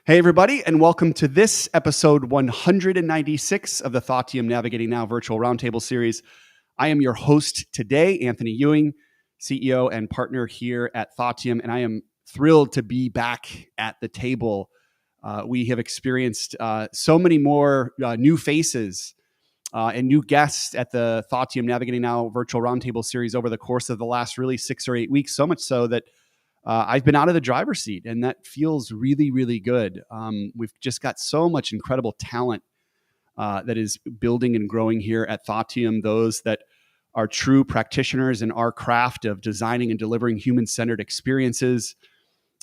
Hey, everybody, and welcome to this episode 196 of the Thoughtium Navigating Now virtual roundtable series. I am your host today, Anthony Ewing, CEO and partner here at Thoughtium, and I am thrilled to be back at the table. We have experienced so many more new faces and new guests at the Thoughtium Navigating Now virtual roundtable series over the course of the last really 6 or 8 weeks, so much so that I've been out of the driver's seat, and that feels really, really good. We've just got so much incredible talent that is building and growing here at Thoughtium, those that are true practitioners in our craft of designing and delivering human-centered experiences.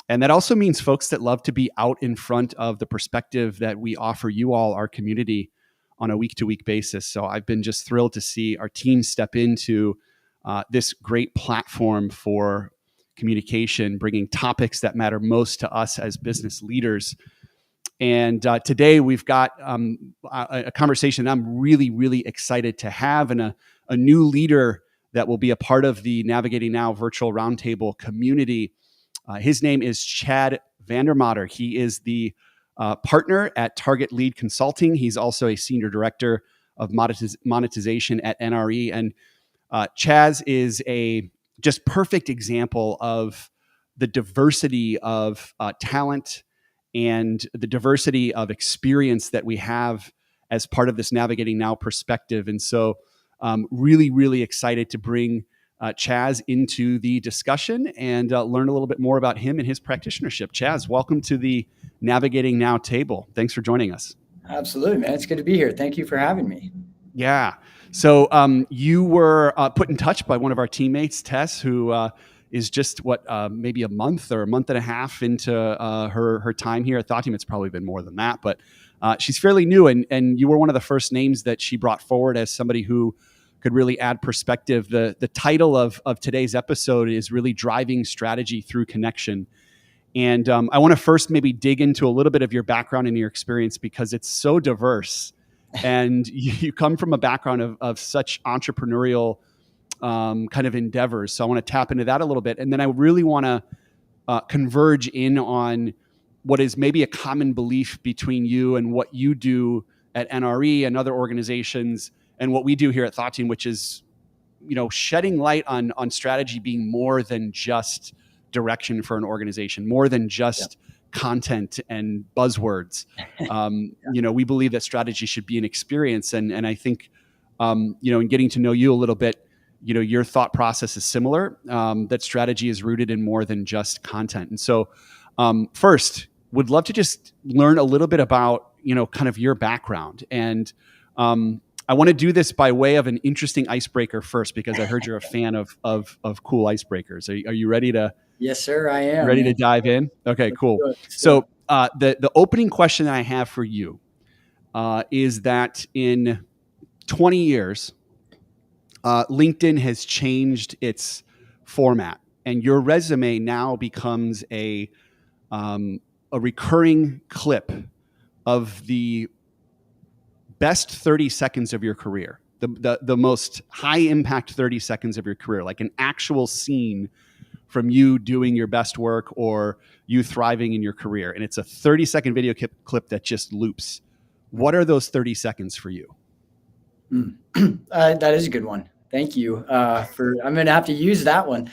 And that also means folks that love to be out in front of the perspective that we offer you all, our community, on a week-to-week basis. So I've been just thrilled to see our team step into this great platform for communication, bringing topics that matter most to us as business leaders. And today we've got a conversation that I'm really, really excited to have, and a new leader that will be a part of the Navigating Now virtual roundtable community. His name is Chaz Van de Motter. He is the partner at Target Lead Consulting. He's also a senior director of monetization at NRE. And Chaz is a just perfect example of the diversity of talent and the diversity of experience that we have as part of this Navigating Now perspective. And so really, really excited to bring Chaz into the discussion and learn a little bit more about him and his practitionership. Chaz, welcome to the Navigating Now table. Thanks for joining us. Absolutely, man. It's good to be here. Thank you for having me. Yeah. So you were put in touch by one of our teammates, Tess, who is just maybe a month or a month and a half into her time here at Thoughtium. It's probably been more than that, but she's fairly new, and you were one of the first names that she brought forward as somebody who could really add perspective. The title of today's episode is really Driving Strategy Through Connection. And I want to first maybe dig into a little bit of your background and your experience, because it's so diverse. And you come from a background of such entrepreneurial kind of endeavors. So I want to tap into that a little bit. And then I really want to converge in on what is maybe a common belief between you and what you do at NRE and other organizations, and what we do here at Thoughtium, which is, shedding light on strategy being more than just direction for an organization, more than just content and buzzwords. We believe that strategy should be an experience. And I think, in getting to know you a little bit, your thought process is similar, that strategy is rooted in more than just content. And so first, would love to just learn a little bit about, kind of your background. And I want to do this by way of an interesting icebreaker first, because I heard you're a fan of cool icebreakers. Are you ready to? Yes, sir, I am. Ready to dive in? Okay, cool. So the opening question I have for you is that in 20 years, LinkedIn has changed its format, and your resume now becomes a recurring clip of the best 30 seconds of your career, the most high impact 30 seconds of your career, like an actual scene from you doing your best work or you thriving in your career. And it's a 30-second video clip that just loops. What are those 30 seconds for you? That is a good one. Thank you. I'm going to have to use that one.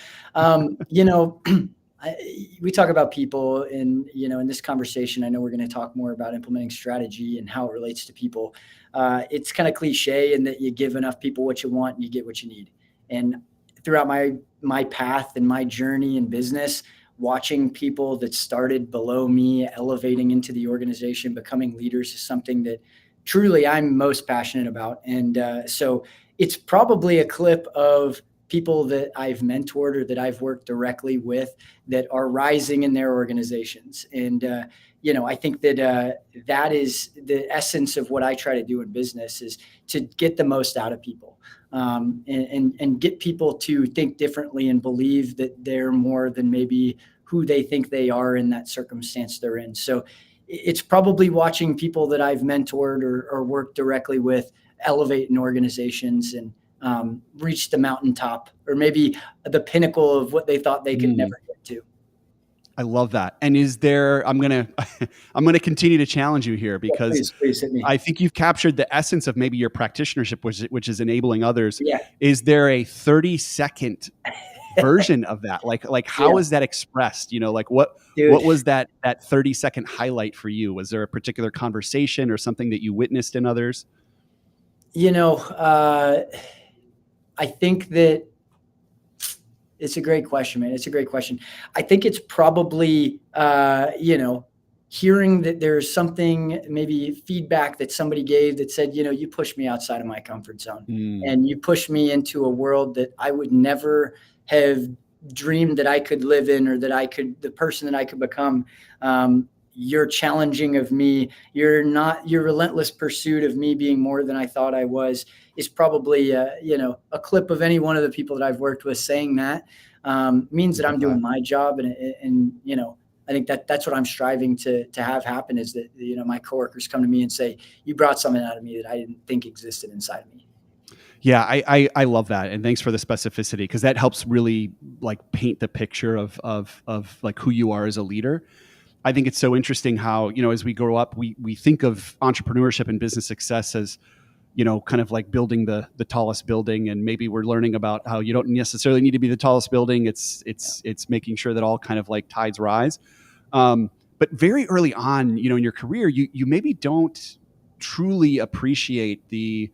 We talk about people in this conversation. I know we're going to talk more about implementing strategy and how it relates to people. It's kind of cliche in that you give enough people what you want and you get what you need. And throughout my path and my journey in business, watching people that started below me, elevating into the organization, becoming leaders is something that truly I'm most passionate about. And so it's probably a clip of people that I've mentored or that I've worked directly with that are rising in their organizations. And, I think that that is the essence of what I try to do in business, is to get the most out of people, and get people to think differently and believe that they're more than maybe who they think they are in that circumstance they're in. So it's probably watching people that I've mentored or worked directly with elevate in organizations and reach the mountaintop, or maybe the pinnacle of what they thought they could never get to. I love that. And is there, I'm going to, I'm going to continue to challenge you here Yeah, because please hit me. I think you've captured the essence of maybe your practitionership, which is enabling others. Yeah. Is there a 30-second version of that? Like how Yeah, is that expressed? Like dude. what was that 30-second highlight for you? Was there a particular conversation or something that you witnessed in others? You know, I think that it's a great question, man. It's a great question. I think it's probably, hearing that there's something, maybe feedback that somebody gave that said, you pushed me outside of my comfort zone Mm, and you pushed me into a world that I would never have dreamed that I could live in, or that the person that I could become. Your challenging of me, your relentless pursuit of me being more than I thought I was, is probably, a clip of any one of the people that I've worked with saying that, means that I'm love that. doing my job. And I think that's what I'm striving to have happen, is that, my coworkers come to me and say, you brought something out of me that I didn't think existed inside of me. Yeah, I love that, and thanks for the specificity because that helps really like paint the picture of like who you are as a leader. I think it's so interesting how, as we grow up, we think of entrepreneurship and business success as, kind of like building the tallest building, and maybe we're learning about how you don't necessarily need to be the tallest building. It's making sure that all kind of like tides rise. But very early on, in your career, you maybe don't truly appreciate the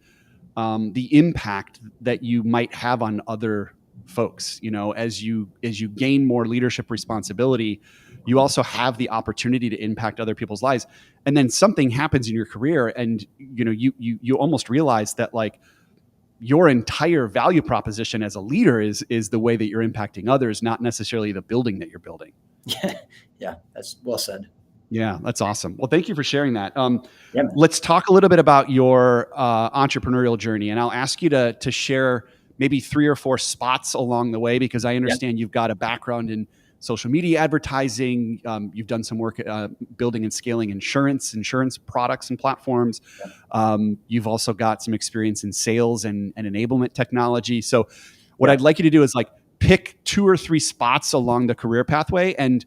impact that you might have on other folks. As you gain more leadership responsibility, you also have the opportunity to impact other people's lives. And then something happens in your career, and you almost realize that like your entire value proposition as a leader is the way that you're impacting others, not necessarily the building that you're building. Yeah, yeah, that's well said. Yeah, that's awesome. Well, thank you for sharing that. Yeah, man. Let's talk a little bit about your entrepreneurial journey, and I'll ask you to share maybe 3 or 4 spots along the way, because I Yeah, understand you've got a background in social media advertising. You've done some work building and scaling insurance products and platforms. yeah, You've also got some experience in sales and enablement technology. So, what yeah. I'd like you to do is like pick 2 or 3 spots along the career pathway, and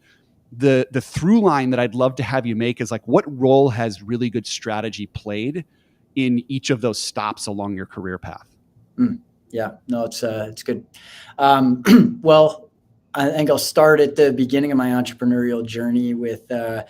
the through line that I'd love to have you make is like, what role has really good strategy played in each of those stops along your career path? Mm, yeah, no, it's good. Um, well, I think I'll start at the beginning of my entrepreneurial journey with, a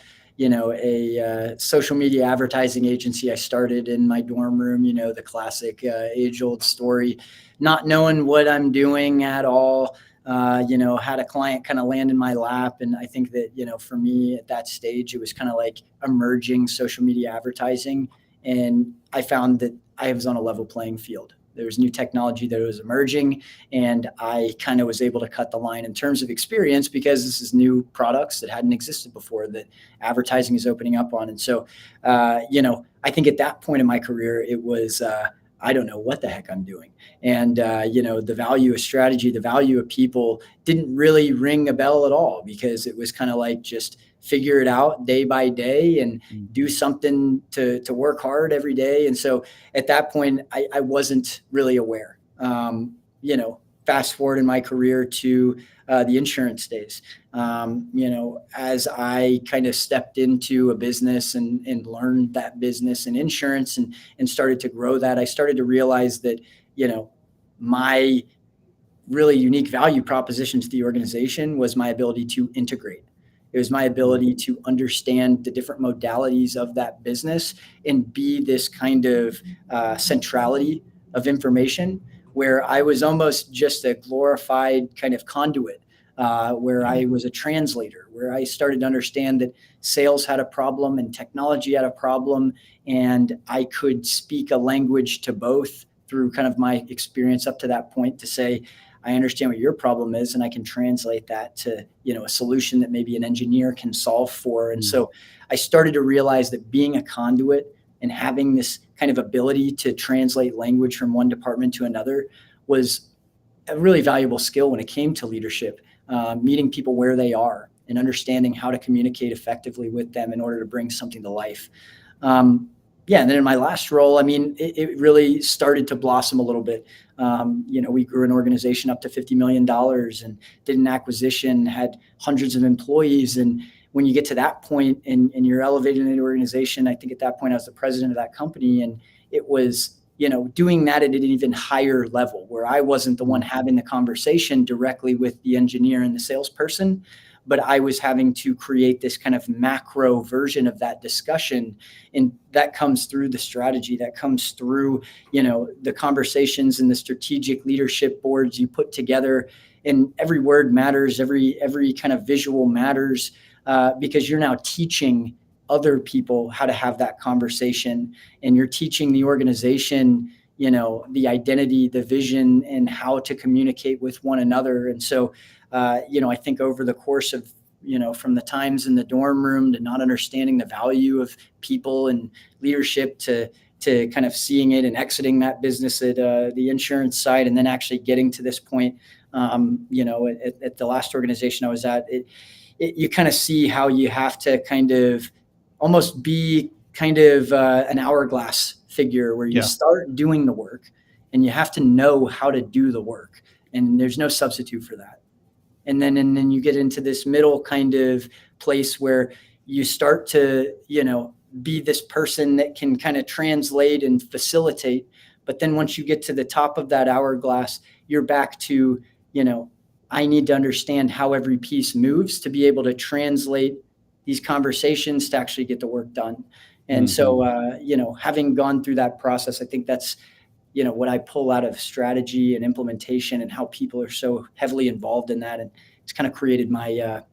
social media advertising agency I started in my dorm room. The classic age old story, not knowing what I'm doing at all. Had a client kind of land in my lap. And I think that, for me at that stage, it was kind of like emerging social media advertising. And I found that I was on a level playing field. There was new technology that was emerging, and I kind of was able to cut the line in terms of experience, because this is new products that hadn't existed before that advertising is opening up on. And so, I think at that point in my career, it was, I don't know what the heck I'm doing. And, the value of strategy, the value of people didn't really ring a bell at all, because it was kind of like just figure it out day by day and do something to work hard every day. And so at that point, I wasn't really aware. Fast forward in my career to the insurance days. As I kind of stepped into a business and learned that business and insurance and started to grow that, I started to realize that, my really unique value proposition to the organization was my ability to integrate. It was my ability to understand the different modalities of that business and be this kind of centrality of information, where I was almost just a glorified kind of conduit, where I was a translator, where I started to understand that sales had a problem and technology had a problem, and I could speak a language to both through kind of my experience up to that point, to say, I understand what your problem is, and I can translate that to, a solution that maybe an engineer can solve for. And so I started to realize that being a conduit and having this kind of ability to translate language from one department to another was a really valuable skill when it came to leadership, meeting people where they are and understanding how to communicate effectively with them in order to bring something to life. Yeah. And then in my last role, I mean, it really started to blossom a little bit. We grew an organization up to $50 million and did an acquisition, had hundreds of employees. And when you get to that point and you're elevated in the organization, I think at that point I was the president of that company. And it was, doing that at an even higher level where I wasn't the one having the conversation directly with the engineer and the salesperson, but I was having to create this kind of macro version of that discussion. And that comes through the strategy, that comes through, the conversations and the strategic leadership boards you put together. And every word matters, every kind of visual matters, because you're now teaching other people how to have that conversation, and you're teaching the organization, the identity, the vision, and how to communicate with one another. And so, I think over the course of, from the times in the dorm room to not understanding the value of people and leadership to kind of seeing it and exiting that business at the insurance side, and then actually getting to this point, at the last organization I was at, you kind of see how you have to kind of almost be kind of an hourglass figure where you start doing the work and you have to know how to do the work. And there's no substitute for that. And then you get into this middle kind of place where you start to, be this person that can kind of translate and facilitate. But then once you get to the top of that hourglass, you're back to, I need to understand how every piece moves to be able to translate these conversations to actually get the work done. And so, having gone through that process, I think that's, what I pull out of strategy and implementation and how people are so heavily involved in that. And it's kind of created my,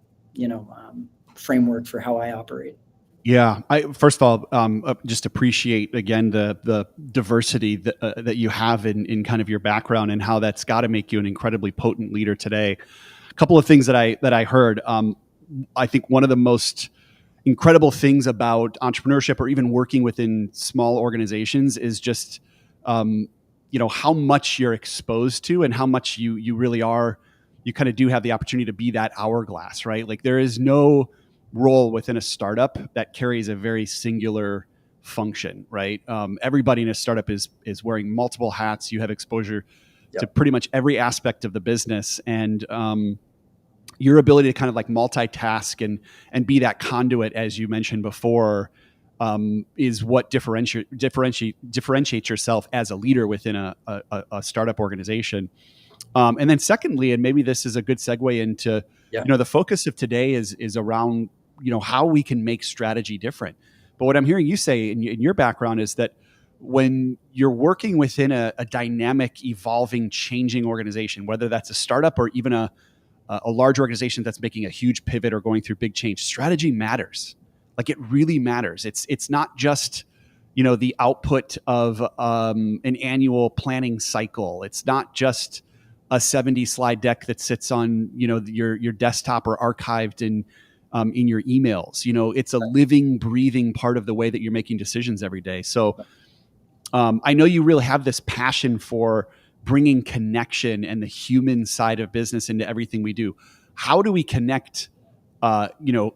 framework for how I operate. Yeah. First of all, just appreciate again the diversity that you have in kind of your background and how that's got to make you an incredibly potent leader today. A couple of things that I heard. I think one of the most incredible things about entrepreneurship or even working within small organizations is just how much you're exposed to and how much you really are. You kind of do have the opportunity to be that hourglass, right? Like there is no role within a startup that carries a very singular function, right? Everybody in a startup is wearing multiple hats. You have exposure to pretty much every aspect of the business, and your ability to kind of like multitask and be that conduit, as you mentioned before, is what differentiates yourself as a leader within a startup organization. And then secondly, and maybe this is a good segue into, the focus of today is around, how we can make strategy different. But what I'm hearing you say in your background is that when you're working within a dynamic, evolving, changing organization, whether that's a startup or even a large organization that's making a huge pivot or going through big change, strategy matters. Like it really matters. It's not just, the output of an annual planning cycle. It's not just a 70 slide deck that sits on, your desktop or archived in your emails. It's a living, breathing part of the way that you're making decisions every day. So I know you really have this passion for bringing connection and the human side of business into everything we do. How do we connect,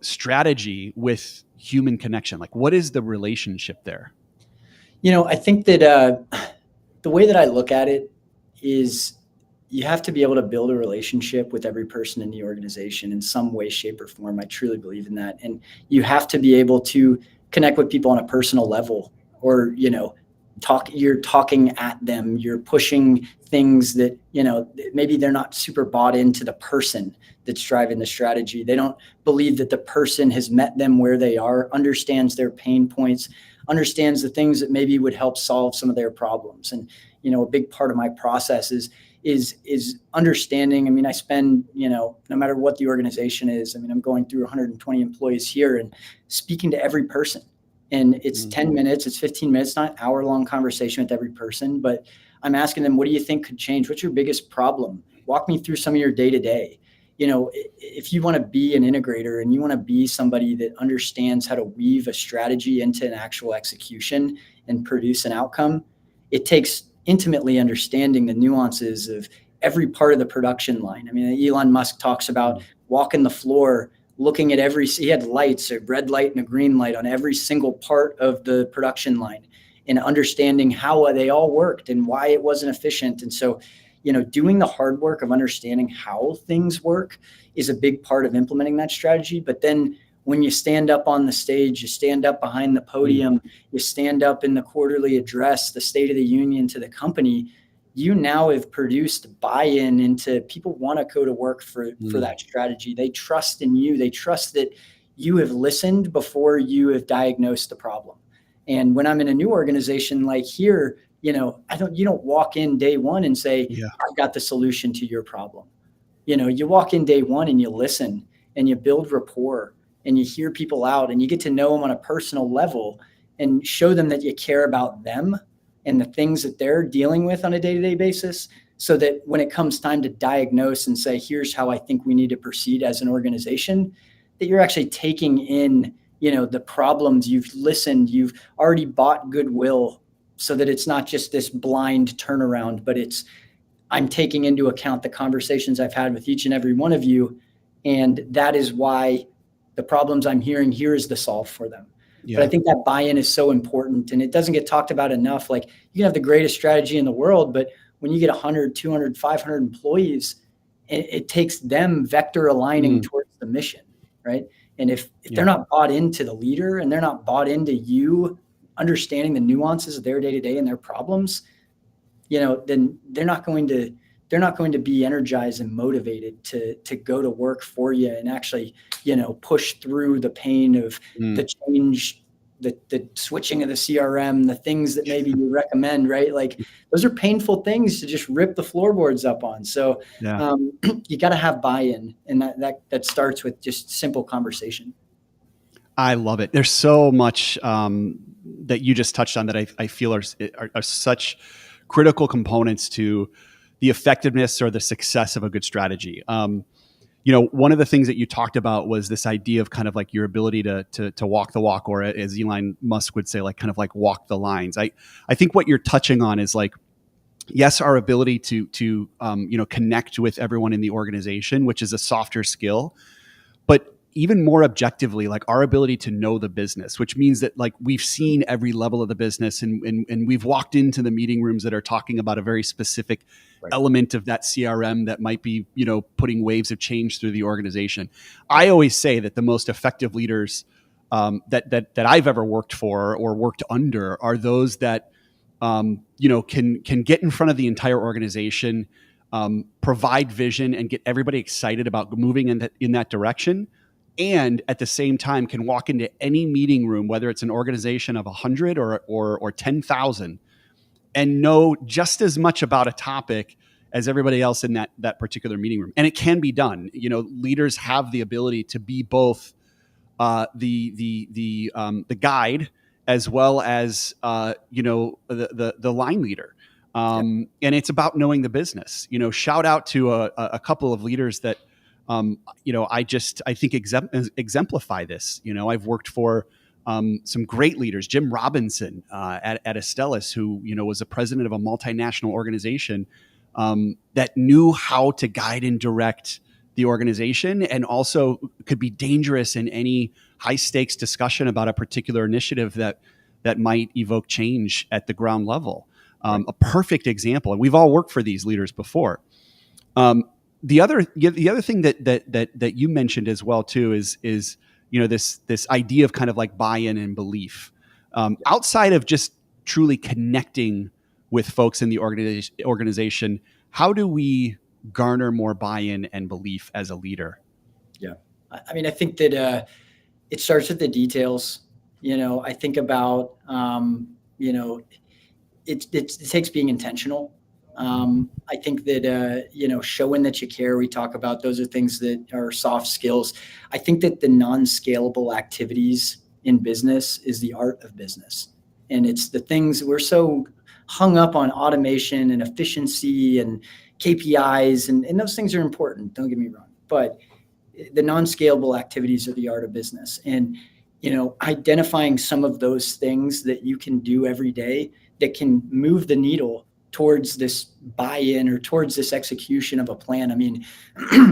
strategy with human connection? Like, what is the relationship there? I think that the way that I look at it is you have to be able to build a relationship with every person in the organization in some way, shape, or form. I truly believe in that. And you have to be able to connect with people on a personal level, or, you're talking at them, you're pushing things that, maybe they're not super bought into the person that's driving the strategy. They don't believe that the person has met them where they are, understands their pain points, understands the things that maybe would help solve some of their problems. And, a big part of my process is understanding. I mean, I spend, no matter what the organization is, I'm going through 120 employees here and speaking to every person. And it's 10 minutes, it's 15 minutes, not an hour-long conversation with every person, but I'm asking them, what do you think could change? What's your biggest problem? Walk me through some of your day-to-day. If you want to be an integrator and you want to be somebody that understands how to weave a strategy into an actual execution and produce an outcome, it takes intimately understanding the nuances of every part of the production line. Elon Musk talks about walking the floor looking at he had lights, a red light and a green light on every single part of the production line, and understanding how they all worked and why it wasn't efficient. And so, doing the hard work of understanding how things work is a big part of implementing that strategy. But then when you stand up on the stage, you stand up behind the podium, you stand up in the quarterly address, the State of the Union to the company, you now have produced buy-in into people want to go to work for that strategy. They trust in you. They trust that you have listened before you have diagnosed the problem. And when I'm in a new organization like here, you don't walk in day one and say, I've got the solution to your problem. You walk in day one and you listen and you build rapport and you hear people out and you get to know them on a personal level and show them that you care about them and the things that they're dealing with on a day-to-day basis, so that when it comes time to diagnose and say, here's how I think we need to proceed as an organization, that you're actually taking in, the problems, you've listened, you've already bought goodwill, so that it's not just this blind turnaround, but I'm taking into account the conversations I've had with each and every one of you. And that is why the problems I'm hearing here is the solve for them. Yeah. But I think that buy-in is so important, and it doesn't get talked about enough. Like, you can have the greatest strategy in the world, but when you get 100, 200, 500 employees, it takes them vector aligning towards the mission, right? And if they're not bought into the leader and they're not bought into you understanding the nuances of their day-to-day and their problems, then they're not going to be energized and motivated to go to work for you and actually, push through the pain of the change, the switching of the CRM, the things that maybe you recommend, right? Like, those are painful things to just rip the floorboards up on. So you got to have buy-in, and that starts with just simple conversation. I love it. There's so much that you just touched on that I feel are such critical components to the effectiveness or the success of a good strategy. One of the things that you talked about was this idea of kind of like your ability to walk the walk, or as Elon Musk would say, like kind of like walk the lines. I think what you're touching on is like, yes, our ability to connect with everyone in the organization, which is a softer skill, but even more objectively, like our ability to know the business, which means that like we've seen every level of the business and we've walked into the meeting rooms that are talking about a very specific element of that CRM that might be, putting waves of change through the organization. I always say that the most effective leaders that I've ever worked for or worked under are those that, can get in front of the entire organization, provide vision and get everybody excited about moving in that direction. And at the same time can walk into any meeting room, whether it's an organization of 100 or 10,000, and know just as much about a topic as everybody else in that particular meeting room. And it can be done. Leaders have the ability to be both the guide as well as the line leader. And it's about knowing the business. Shout out to a couple of leaders that I think exemplify this. I've worked for some great leaders, Jim Robinson at Astellas, who was a president of a multinational organization that knew how to guide and direct the organization, and also could be dangerous in any high stakes discussion about a particular initiative that might evoke change at the ground level. A perfect example, and we've all worked for these leaders before. The other thing that you mentioned as well too is this idea of kind of like buy-in and belief, outside of just truly connecting with folks in the organization. How do we garner more buy-in and belief as a leader? Yeah, I mean, I think that it starts with the details. I think about it takes being intentional. I think that, showing that you care, we talk about, those are things that are soft skills. I think that the non-scalable activities in business is the art of business. And it's the things we're so hung up on: automation and efficiency and KPIs. And those things are important. Don't get me wrong. But the non-scalable activities are the art of business. And, identifying some of those things that you can do every day that can move the needle towards this buy-in or towards this execution of a plan. I mean,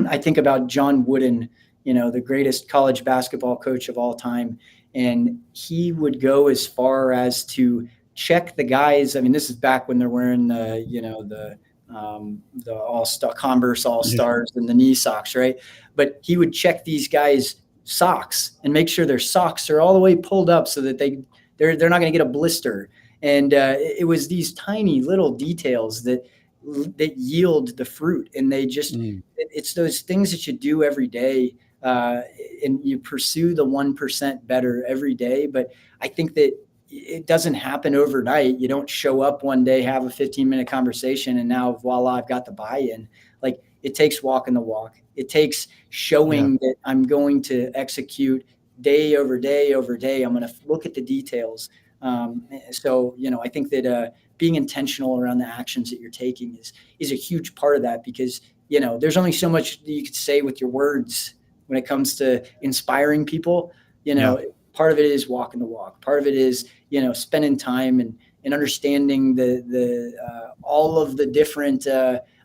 I think about John Wooden, the greatest college basketball coach of all time. And he would go as far as to check the guys. I mean, this is back when they're wearing the All-Star Converse All-Stars and the knee socks, right? But he would check these guys' socks and make sure their socks are all the way pulled up so that they're not going to get a blister. And it was these tiny little details that yield the fruit. And they just, it's those things that you do every day, and you pursue the 1% better every day. But I think that it doesn't happen overnight. You don't show up one day, have a 15-minute conversation, and now voila, I've got the buy-in. Like, it takes walking the walk. It takes showing that I'm going to execute day over day over day. I'm going to look at the details. So, I think that being intentional around the actions that you're taking is a huge part of that, because, there's only so much that you could say with your words when it comes to inspiring people. Part of it is walking the walk. Part of it is, spending time and understanding the all of the different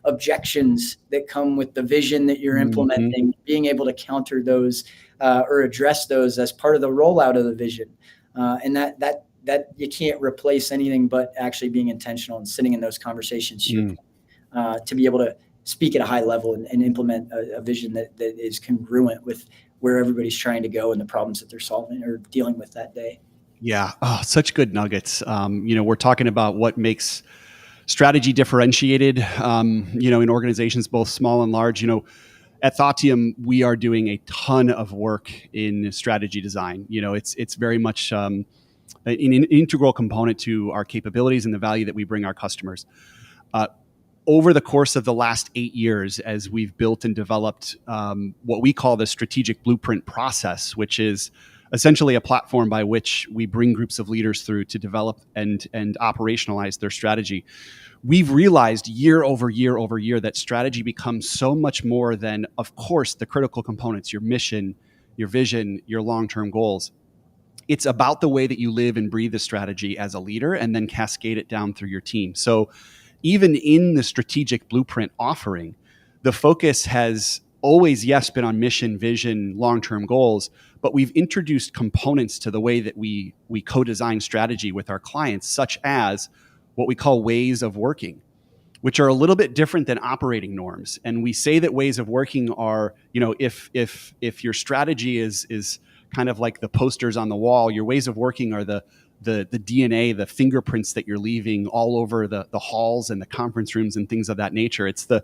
objections that come with the vision that you're implementing, being able to counter those or address those as part of the rollout of the vision. And that you can't replace anything but actually being intentional and sitting in those conversations to be able to speak at a high level and implement a vision that is congruent with where everybody's trying to go and the problems that they're solving or dealing with that day. Yeah. Oh, such good nuggets. We're talking about what makes strategy differentiated, in organizations, both small and large. At Thoughttium, we are doing a ton of work in strategy design. It's very much an integral component to our capabilities and the value that we bring our customers. Over the course of the last 8 years, as we've built and developed what we call the strategic blueprint process, which is essentially a platform by which we bring groups of leaders through to develop and operationalize their strategy, we've realized year over year over year that strategy becomes so much more than, of course, the critical components, your mission, your vision, your long-term goals. It's about the way that you live and breathe the strategy as a leader and then cascade it down through your team. So even in the strategic blueprint offering, the focus has always, yes, been on mission, vision, long-term goals, but we've introduced components to the way that we co-design strategy with our clients, such as what we call ways of working, which are a little bit different than operating norms. And we say that ways of working are, if your strategy is kind of like the posters on the wall, your ways of working are the DNA, the fingerprints that you're leaving all over the halls and the conference rooms and things of that nature. It's the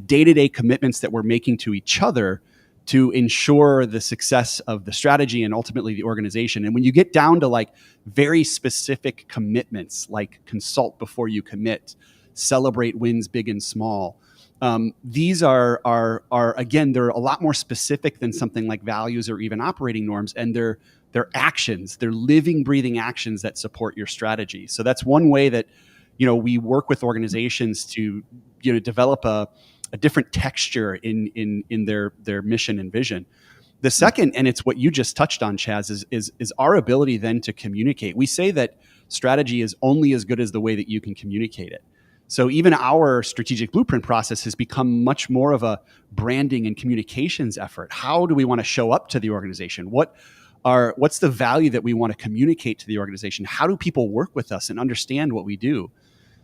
day-to-day commitments that we're making to each other to ensure the success of the strategy and ultimately the organization. And when you get down to like very specific commitments, like consult before you commit, celebrate wins big and small, these are again, they're a lot more specific than something like values or even operating norms, and they're actions. They're living, breathing actions that support your strategy. So that's one way that we work with organizations to develop a different texture in their mission and vision. The second, and it's what you just touched on, Chaz, is our ability then to communicate. We say that strategy is only as good as the way that you can communicate it. So even our strategic blueprint process has become much more of a branding and communications effort. How do we want to show up to the organization? What's the value that we want to communicate to the organization? How do people work with us and understand what we do?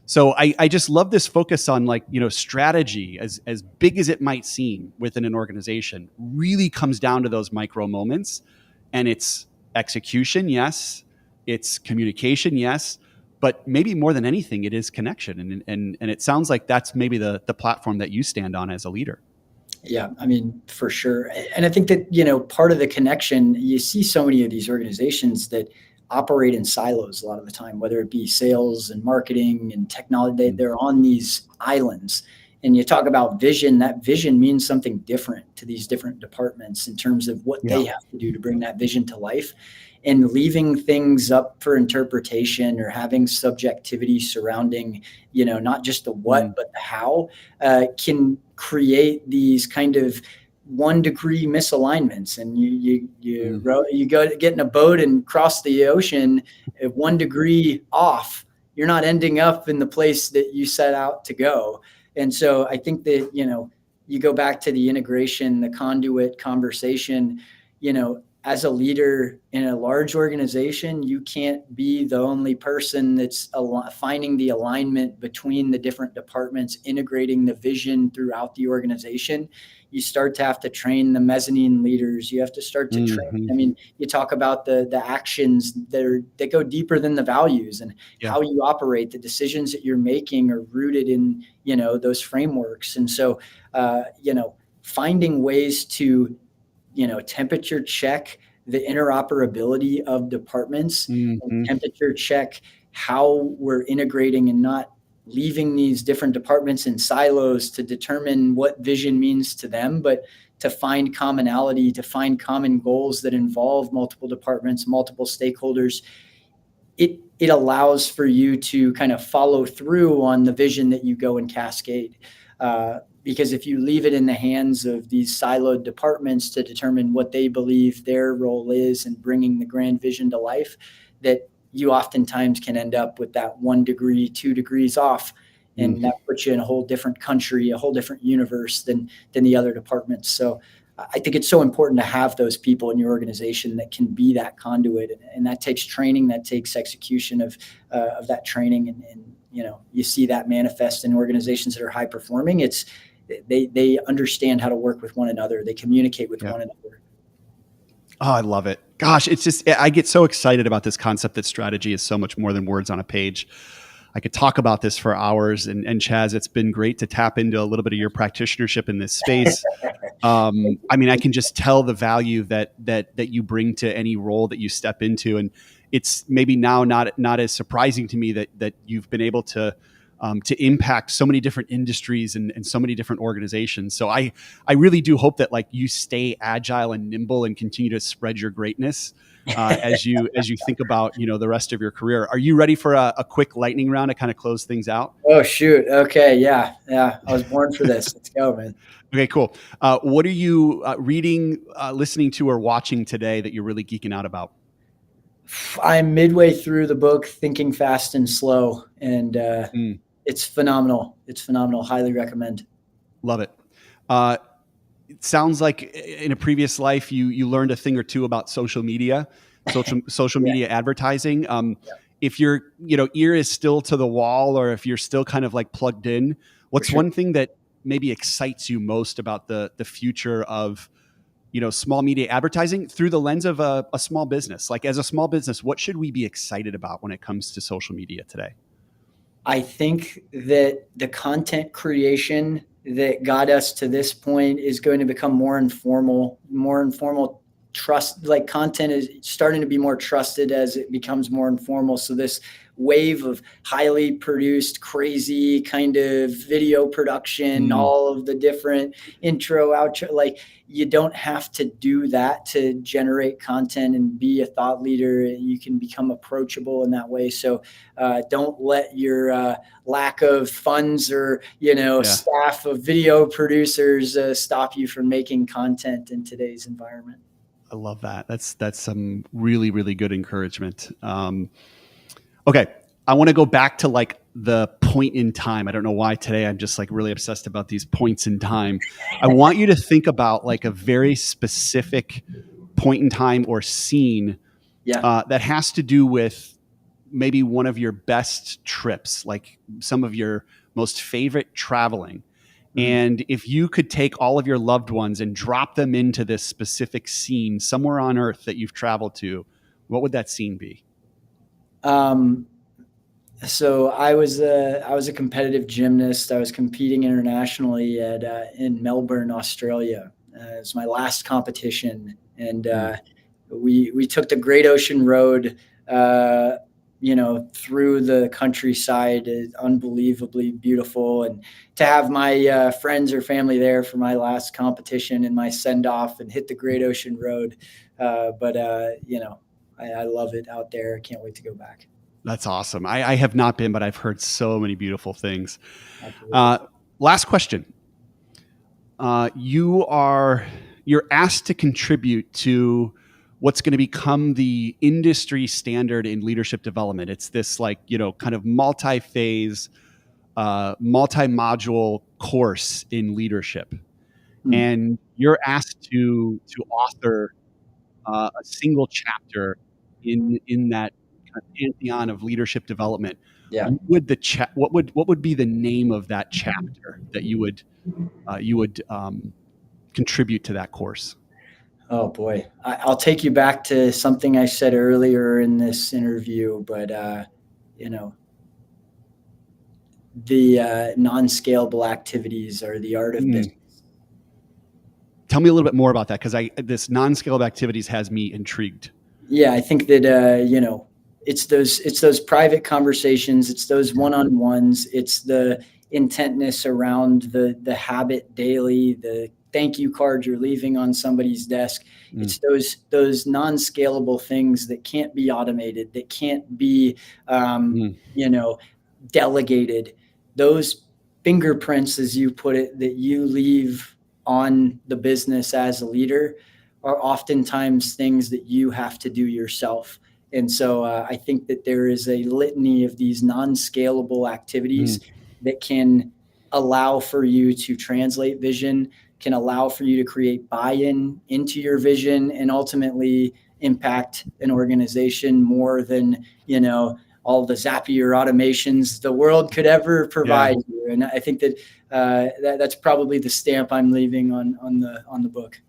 So I just love this focus on strategy, as big as it might seem within an organization, really comes down to those micro moments, and it's execution, yes, it's communication, yes, but maybe more than anything, it is connection. And it sounds like that's maybe the platform that you stand on as a leader. Yeah, I mean, for sure. And I think that, part of the connection, you see so many of these organizations that operate in silos a lot of the time, whether it be sales and marketing and technology, they're on these islands. And you talk about vision, that vision means something different to these different departments in terms of what they have to do to bring that vision to life. And leaving things up for interpretation or having subjectivity surrounding, not just the what, but the how, can create these kind of 1 degree misalignments. And you go to get in a boat and cross the ocean at 1 degree off, you're not ending up in the place that you set out to go. And so I think that, you go back to the integration, the conduit conversation, as a leader in a large organization, you can't be the only person that's finding the alignment between the different departments, integrating the vision throughout the organization. You start to have to train the mezzanine leaders. You have to start to train. I mean, you talk about the actions that go deeper than the values, and how you operate. The decisions that you're making are rooted in, those frameworks. And so, finding ways to temperature check the interoperability of departments, and temperature check how we're integrating and not leaving these different departments in silos to determine what vision means to them, but to find commonality, to find common goals that involve multiple departments, multiple stakeholders. It allows for you to kind of follow through on the vision that you go and cascade. Because if you leave it in the hands of these siloed departments to determine what they believe their role is in bringing the grand vision to life, that you oftentimes can end up with that 1 degree, 2 degrees off. And that puts you in a whole different country, a whole different universe than the other departments. So I think it's so important to have those people in your organization that can be that conduit. And that takes training, that takes execution of that training. And you see that manifest in organizations that are high performing. They understand how to work with one another. They communicate with one another. Oh, I love it. Gosh, it's just, I get so excited about this concept that strategy is so much more than words on a page. I could talk about this for hours. And Chaz, it's been great to tap into a little bit of your practitionership in this space. I mean, I can just tell the value that you bring to any role that you step into. And it's maybe now not as surprising to me that you've been able to impact so many different industries and so many different organizations. So I really do hope that you stay agile and nimble and continue to spread your greatness as you think about the rest of your career. Are you ready for a quick lightning round to kind of close things out? Oh shoot! Okay, yeah. I was born for this. Let's go, man. Okay, cool. What are you reading, listening to, or watching today that you're really geeking out about? I'm midway through the book, Thinking Fast and Slow, and it's phenomenal. It's phenomenal. Highly recommend. Love it. It sounds like in a previous life you learned a thing or two about social media media advertising. If your ear is still to the wall, or if you're still kind of plugged in, what's one thing that maybe excites you most about the future of small media advertising through the lens of a small business? As a small business, what should we be excited about when it comes to social media today? I think that the content creation that got us to this point is going to become more informal trust. Content is starting to be more trusted as it becomes more informal. So this wave of highly produced, crazy kind of video production, all of the different intro, outro, you don't have to do that to generate content and be a thought leader. You can become approachable in that way. So don't let your lack of funds or, staff of video producers stop you from making content in today's environment. I love that. That's some really, really good encouragement. Okay. I want to go back to the point in time. I don't know why today I'm just really obsessed about these points in time. I want you to think about a very specific point in time or scene that has to do with maybe one of your best trips, some of your most favorite traveling. And if you could take all of your loved ones and drop them into this specific scene somewhere on earth that you've traveled to, what would that scene be? So I was a competitive gymnast. I was competing internationally in Melbourne, Australia. It was my last competition, and we took the Great Ocean Road, through the countryside. Is unbelievably beautiful, and to have my friends or family there for my last competition and my send off and hit the Great Ocean Road. I love it out there. I can't wait to go back. That's awesome. I have not been, but I've heard so many beautiful things. Last question. You're asked to contribute to what's going to become the industry standard in leadership development. It's this kind of multi-phase, multi-module course in leadership. and you're asked to author a single chapter in that kind of pantheon of leadership development. Yeah. What would be the name of that chapter that you would contribute to that course? Oh boy, I'll take you back to something I said earlier in this interview, but you know, the non-scalable activities are the art of business. Tell me a little bit more about that, because this non-scalable activities has me intrigued. Yeah, I think that you know, it's those private conversations, it's those one-on-ones, it's the intentness around the habit daily, the thank you card you're leaving on somebody's desk. It's those non-scalable things that can't be automated, that can't be you know, delegated. Those fingerprints, as you put it, that you leave on the business as a leader are oftentimes things that you have to do yourself. And so I think that there is a litany of these non-scalable activities that can allow for you to translate vision, can allow for you to create buy-in into your vision, and ultimately impact an organization more than, you know, all the Zapier automations the world could ever provide you. And I think that, that's probably the stamp I'm leaving on the book.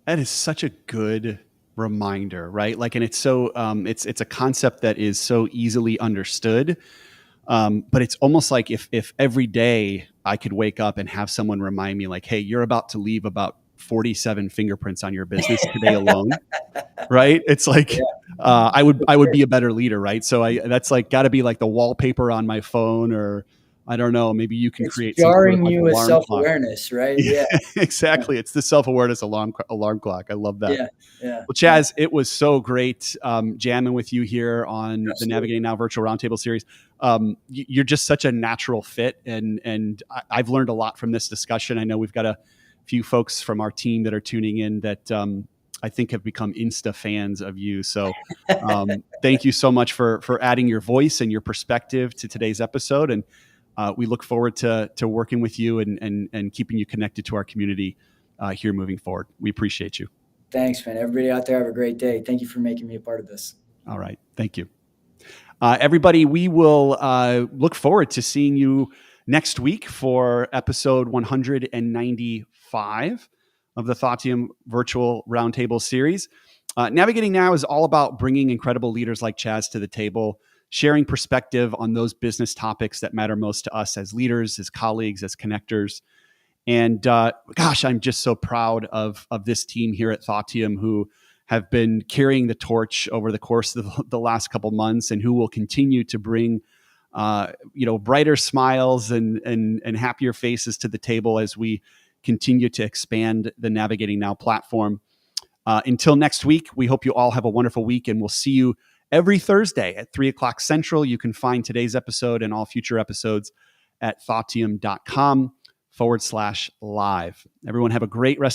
That is such a good reminder, right? Like, and it's so it's a concept that is so easily understood, but it's almost like if every day I could wake up and have someone remind me, like, hey, you're about to leave about 47 fingerprints on your business today alone, right? It's like I would be a better leader, right? So that's like got to be like the wallpaper on my phone, or I don't know, maybe you can create some sort of like you with alarm self-awareness, clock. right? Yeah. Exactly. It's the self-awareness alarm clock. I love that. Yeah. Well, Chaz, it was so great jamming with you here on the Navigating Now Virtual Roundtable series. You're just such a natural fit, and I've learned a lot from this discussion. I know we've got a few folks from our team that are tuning in that I think have become Insta fans of you. So thank you so much for adding your voice and your perspective to today's episode. And we look forward to working with you and keeping you connected to our community here moving forward. We appreciate you. Thanks, man. Everybody out there, have a great day. Thank you for making me a part of this. All right. Thank you. Everybody, we will look forward to seeing you next week for episode 195 of the Thoughtium Virtual Roundtable series. Navigating Now is all about bringing incredible leaders like Chaz to the table, sharing perspective on those business topics that matter most to us as leaders, as colleagues, as connectors. And gosh, I'm just so proud of this team here at Thoughtium, who have been carrying the torch over the course of the last couple months, and who will continue to bring brighter smiles and happier faces to the table as we continue to expand the Navigating Now platform. Until next week, we hope you all have a wonderful week, and we'll see you every Thursday at 3:00 Central. You can find today's episode and all future episodes at thoughttium.com/live. Everyone have a great rest